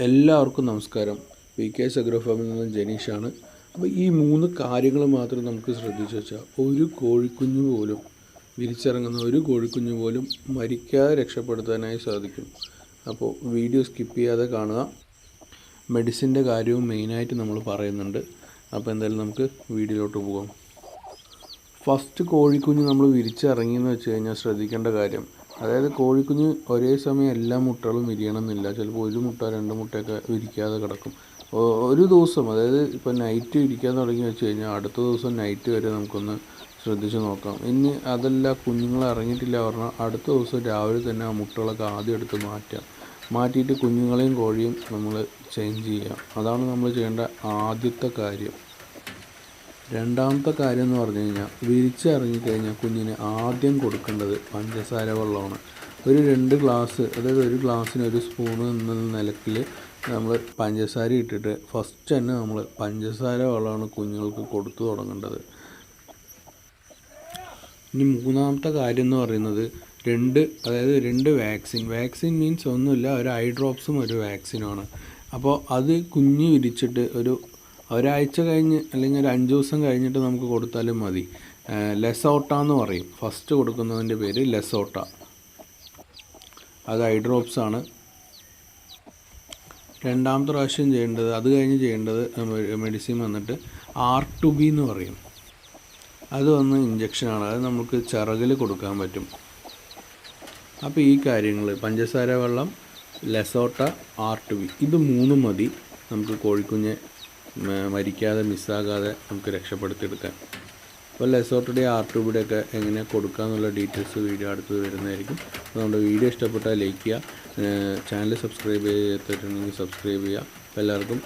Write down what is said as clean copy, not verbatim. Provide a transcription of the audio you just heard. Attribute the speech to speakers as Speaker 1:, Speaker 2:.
Speaker 1: എല്ലാവർക്കും നമസ്കാരം. VKS agro ഫാമിൽ നിന്ന് ജനീഷാണ്. അപ്പോൾ ഈ 3 കാര്യങ്ങൾ മാത്രം നമുക്ക് ശ്രദ്ധിച്ചു വെച്ചാൽ ഒരു കോഴിക്കുഞ്ഞ് പോലും വിരിച്ചിറങ്ങുന്ന ഒരു കോഴിക്കുഞ്ഞ് പോലും മരിക്കാതെ രക്ഷപ്പെടുത്താനായി സാധിക്കും. അപ്പോൾ വീഡിയോ സ്കിപ്പ് ചെയ്യാതെ കാണുക. മെഡിസിൻ്റെ കാര്യവും മെയിനായിട്ട് നമ്മൾ പറയുന്നുണ്ട്. അപ്പോൾ എന്തായാലും നമുക്ക് വീഡിയോയിലോട്ട് പോകാം. ഫസ്റ്റ് കോഴിക്കുഞ്ഞ് നമ്മൾ വിരിച്ചിറങ്ങിയെന്ന് വെച്ച് കഴിഞ്ഞാൽ ശ്രദ്ധിക്കേണ്ട കാര്യം, അതായത് കോഴിക്കുഞ്ഞ് ഒരേ സമയം എല്ലാ മുട്ടകളും വിരിയണമെന്നില്ല. ചിലപ്പോൾ ഒരു മുട്ട 2 മുട്ടയൊക്കെ വിരിക്കാതെ കിടക്കും. ഒരു ദിവസം, അതായത് ഇപ്പോൾ നൈറ്റ് വിരിക്കാൻ തുടങ്ങി വെച്ച് കഴിഞ്ഞാൽ അടുത്ത ദിവസം നൈറ്റ് വരെ നമുക്കൊന്ന് ശ്രദ്ധിച്ച് നോക്കാം. ഇനി അതല്ല കുഞ്ഞുങ്ങൾ ഇറങ്ങിയിട്ടില്ല പറഞ്ഞാൽ അടുത്ത ദിവസം രാവിലെ തന്നെ ആ മുട്ടകളൊക്കെ ആദ്യം എടുത്ത് മാറ്റിയിട്ട് കുഞ്ഞുങ്ങളെയും കോഴിയും നമ്മൾ ചേഞ്ച് ചെയ്യുക. അതാണ് നമ്മൾ ചെയ്യേണ്ട ആദ്യത്തെ കാര്യം. രണ്ടാമത്തെ കാര്യം എന്ന് പറഞ്ഞു കഴിഞ്ഞാൽ, വിരിച്ചിറങ്ങിക്കഴിഞ്ഞാൽ കുഞ്ഞിന് ആദ്യം കൊടുക്കേണ്ടത് പഞ്ചസാര വെള്ളമാണ്. ഒരു 2 ഗ്ലാസ്, അതായത് ഒരു ഗ്ലാസ്സിന് 1 സ്പൂണ് എന്ന നിലയ്ക്ക് നമ്മൾ പഞ്ചസാര ഇട്ടിട്ട് ഫസ്റ്റ് തന്നെ നമ്മൾ പഞ്ചസാര വെള്ളമാണ് കുഞ്ഞുങ്ങൾക്ക് കൊടുത്തു തുടങ്ങേണ്ടത്. ഇനി മൂന്നാമത്തെ കാര്യം എന്ന് പറയുന്നത് അതായത് 2 വാക്സിൻ മീൻസ് ഒന്നുമില്ല, ഒരു ഐ ഡ്രോപ്സും ഒരു വാക്സിനുമാണ്. അപ്പോൾ അത് കുഞ്ഞ് വിരിച്ചിട്ട് ഒരാഴ്ച കഴിഞ്ഞ് അല്ലെങ്കിൽ ഒരു 5 ദിവസം കഴിഞ്ഞിട്ട് നമുക്ക് കൊടുത്താലും മതി. ലെസോട്ട എന്ന് പറയും. ഫസ്റ്റ് കൊടുക്കുന്നതിൻ്റെ പേര് ലെസോട്ട. അത് ഐ ഡ്രോപ്സ് ആണ്. രണ്ടാമത്തെ പ്രാവശ്യം അത് കഴിഞ്ഞ് ചെയ്യേണ്ടത് മെഡിസിൻ വന്നിട്ട് R2B എന്ന് പറയും. അത് വന്ന് ഇഞ്ചക്ഷനാണ്. അത് നമുക്ക് ചിറകിൽ കൊടുക്കാൻ പറ്റും. അപ്പോൾ ഈ കാര്യങ്ങൾ പഞ്ചസാര വെള്ളം, ലെസോട്ട, R2B ഇത് 3 മതി നമുക്ക് കോഴിക്കുഞ്ഞ് മരിക്കാതെ മിസ്സാകാതെ നമുക്ക് രക്ഷപ്പെടുത്തിയെടുക്കാൻ. അപ്പോൾ ലെസോട്ടയുടെ R2B ഒക്കെ എങ്ങനെ കൊടുക്കാമെന്നുള്ള ഡീറ്റെയിൽസ് വീഡിയോ അടുത്ത് വരുന്നതായിരിക്കും. അപ്പോൾ നമ്മുടെ വീഡിയോ ഇഷ്ടപ്പെട്ടാൽ ലൈക്ക് ചെയ്യുക, ചാനൽ സബ്സ്ക്രൈബ് ചെയ്യാത്തിട്ടുണ്ടെങ്കിൽ സബ്സ്ക്രൈബ് ചെയ്യുക. അപ്പോൾ എല്ലാവർക്കും